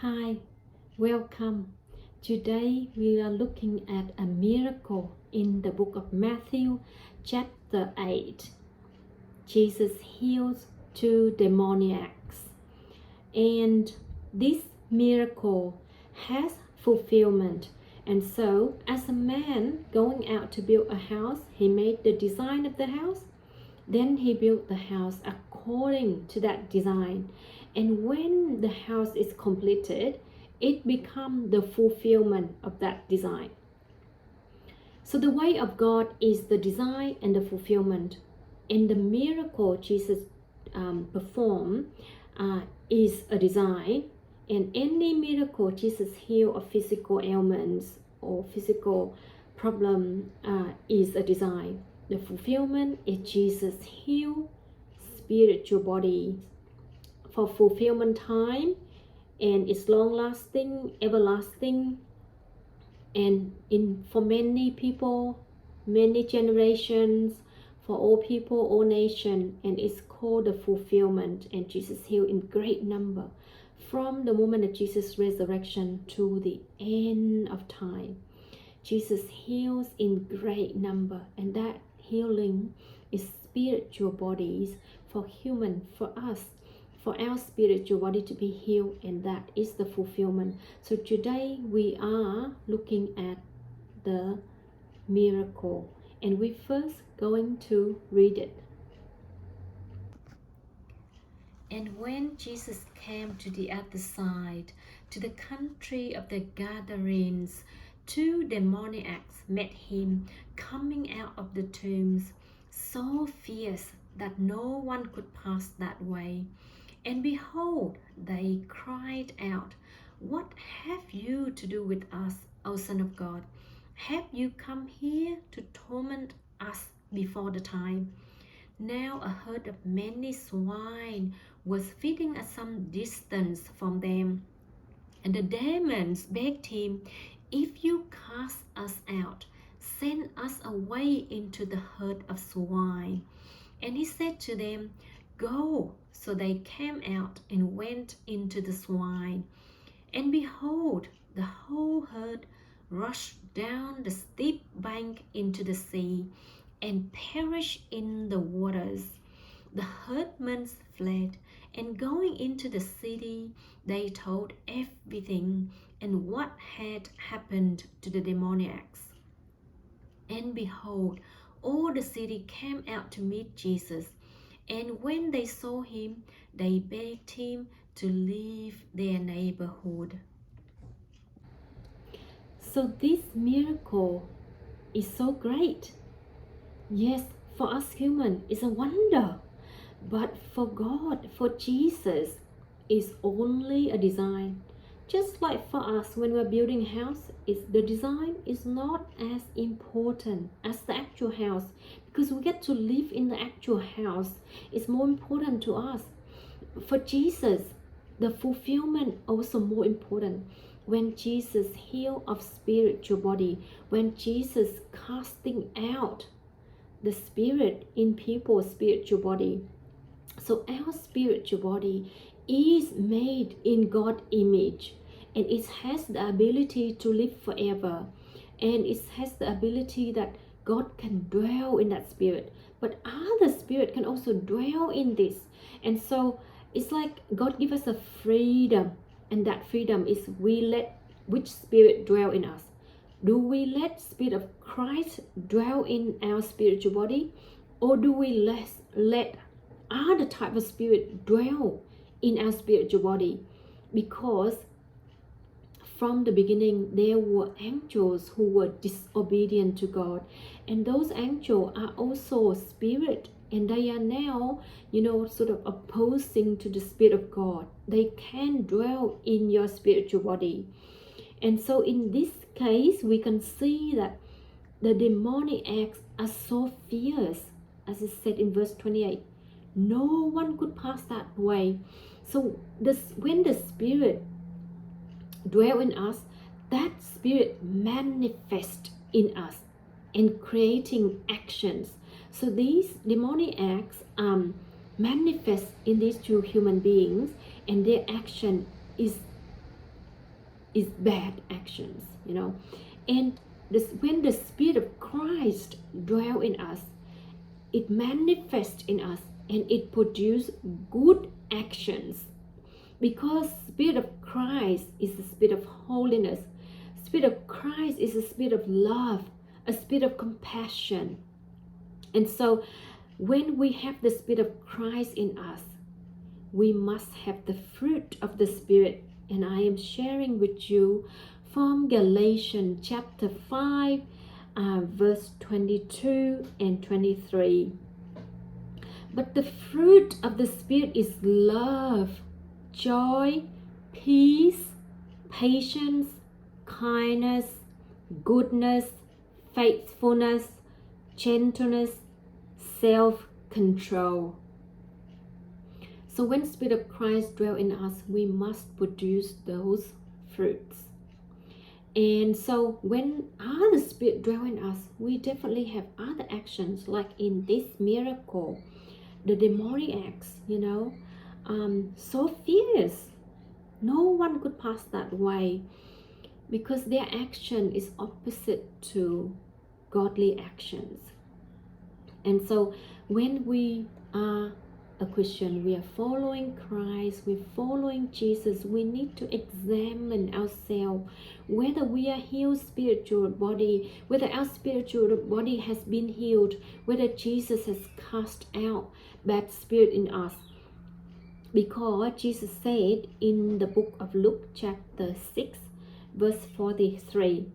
Hi, welcome. Today we are looking at a miracle in the book of Matthew, chapter 8. Jesus heals two demoniacs, and this miracle has fulfillment. And so, as a man going out to build a house, he made the design of the house. Then he built the house according to that design. And when the house is completed, it becomes the fulfillment of that design. So the way of God is the design and the fulfillment. And the miracle Jesus performed is a design. And any miracle Jesus healed of physical ailments or physical problem is a design. The fulfillment is Jesus heal spiritual body for fulfillment time, and it's long lasting, everlasting, and for many people, many generations, for all people, all nation, and it's called the fulfillment. And Jesus healed in great number from the moment of Jesus' resurrection to the end of time. Jesus heals in great number, and that healing is spiritual bodies for human, for us, for our spiritual body to be healed, and that is the fulfillment. So today we are looking at the miracle, and we first going to read it. And when Jesus came to the other side, to the country of the Gadarenes, two demoniacs met him coming out of the tombs, so fierce that no one could pass that way. And behold, they cried out, "What have you to do with us, O Son of God? Have you come here to torment us before the time?" Now a herd of many swine was feeding at some distance from them. And the demons begged him, "If you cast us out, send us away into the herd of swine." And he said to them, "Go." So they came out and went into the swine. And behold, the whole herd rushed down the steep bank into the sea and perished in the waters. The herdmen fled, and going into the city, they told everything and what had happened to the demoniacs. And behold, all the city came out to meet Jesus. And when they saw him, they begged him to leave their neighborhood. So this miracle is so great. Yes, for us human, it's a wonder. But for God, for Jesus, it's only a design. Just like for us, when we're building a house, the design is not as important as the actual house, because we get to live in the actual house. It's more important to us. For Jesus, the fulfillment also more important. When Jesus healed of spiritual body, when Jesus casting out the spirit in people's spiritual body. So our spiritual body is made in God's image, and it has the ability to live forever, and it has the ability that God can dwell in that spirit, but other spirit can also dwell in this. And so it's like God give us a freedom, and that freedom is we let which spirit dwell in us. Do we let Spirit of Christ dwell in our spiritual body, or do we let other type of spirit dwell in our spiritual body? Because from the beginning there were angels who were disobedient to God, and those angels are also spirit, and they are now sort of opposing to the Spirit of God. They can dwell in your spiritual body. And so in this case, we can see that the demoniacs are so fierce, as it said in verse 28. No one could pass that way. So when the spirit dwell in us, that spirit manifests in us and creating actions. So these demoniacs manifest in these two human beings, and their action is is bad actions, And when the Spirit of Christ dwells in us, it manifests in us and it produces good actions. Because Spirit of Christ is the Spirit of holiness. Spirit of Christ is a spirit of love, a spirit of compassion. And so when we have the Spirit of Christ in us, we must have the fruit of the Spirit. And I am sharing with you from Galatians chapter 5, verse 22 and 23. But the fruit of the Spirit is love, joy, peace, patience, kindness, goodness, faithfulness, gentleness, self-control. So when Spirit of Christ dwells in us, we must produce those fruits. And so when other Spirit dwells in us, we definitely have other actions, like in this miracle, the demoniacs, so fierce. No one could pass that way because their action is opposite to godly actions. And so when we are a Christian, we are following Christ, we're following Jesus, we need to examine ourselves whether we are healed spiritual body, whether our spiritual body has been healed, whether Jesus has cast out bad spirit in us. Because Jesus said in the book of Luke chapter 6 verse 43,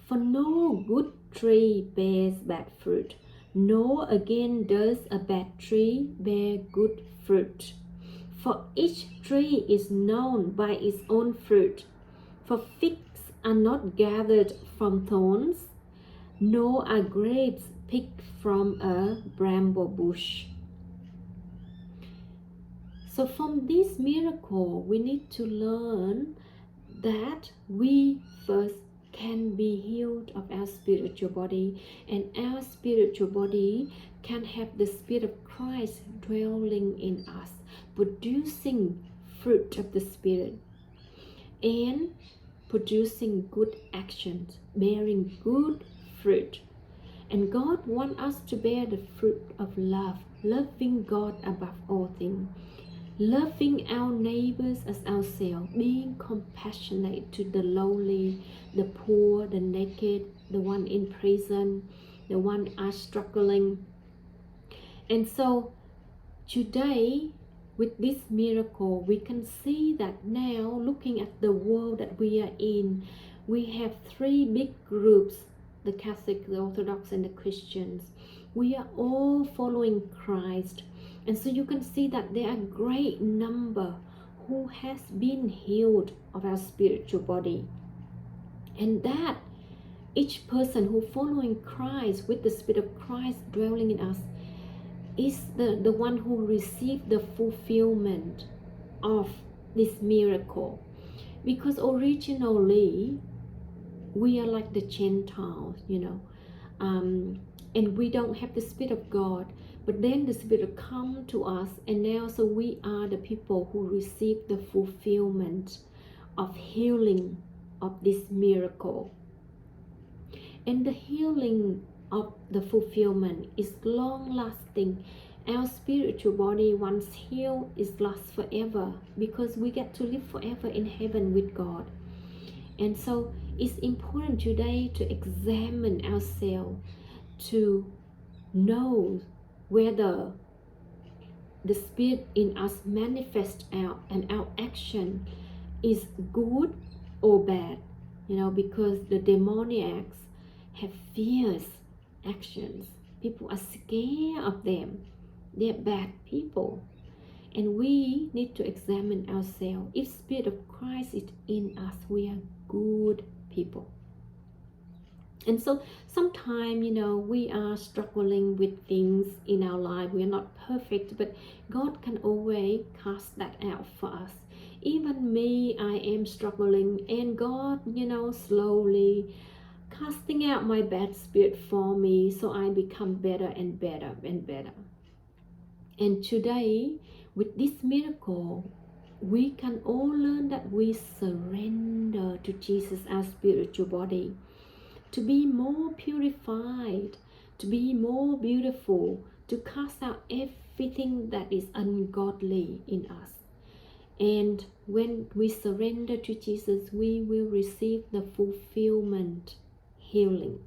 "For no good tree bears bad fruit, nor again does a bad tree bear good fruit. For each tree is known by its own fruit. For figs are not gathered from thorns, nor are grapes picked from a bramble bush." So from this miracle, we need to learn that we first can be healed of our spiritual body, and our spiritual body can have the Spirit of Christ dwelling in us, producing fruit of the Spirit and producing good actions, bearing good fruit. And God wants us to bear the fruit of love, loving God above all things, loving our neighbors as ourselves, being compassionate to the lowly, the poor, the naked, the one in prison, the one are struggling. And so today, with this miracle, we can see that now, looking at the world that we are in, we have three big groups: the Catholic, the Orthodox, and the Christians. We are all following Christ. And so you can see that there are a great number who has been healed of our spiritual body. And that each person who following Christ with the Spirit of Christ dwelling in us is the one who received the fulfillment of this miracle. Because originally we are like the Gentiles, and we don't have the Spirit of God. But then the Spirit come to us, and now so we are the people who receive the fulfillment of healing of this miracle. And the healing of the fulfillment is long lasting. Our spiritual body, once healed, is lasts forever, because we get to live forever in heaven with God. And so it's important today to examine ourselves, to know whether the Spirit in us manifests out and our action is good or bad, because the demoniacs have fierce actions. People are scared of them. They're bad people. And we need to examine ourselves. If Spirit of Christ is in us, we are good people. And so sometimes, we are struggling with things in our life. We are not perfect, but God can always cast that out for us. Even me, I am struggling, and God, slowly casting out my bad spirit for me, so I become better and better and better. And today, with this miracle, we can all learn that we surrender to Jesus, our spiritual body, to be more purified, to be more beautiful, to cast out everything that is ungodly in us. And when we surrender to Jesus, we will receive the fulfillment, healing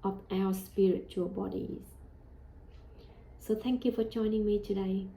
of our spiritual bodies. So thank you for joining me today.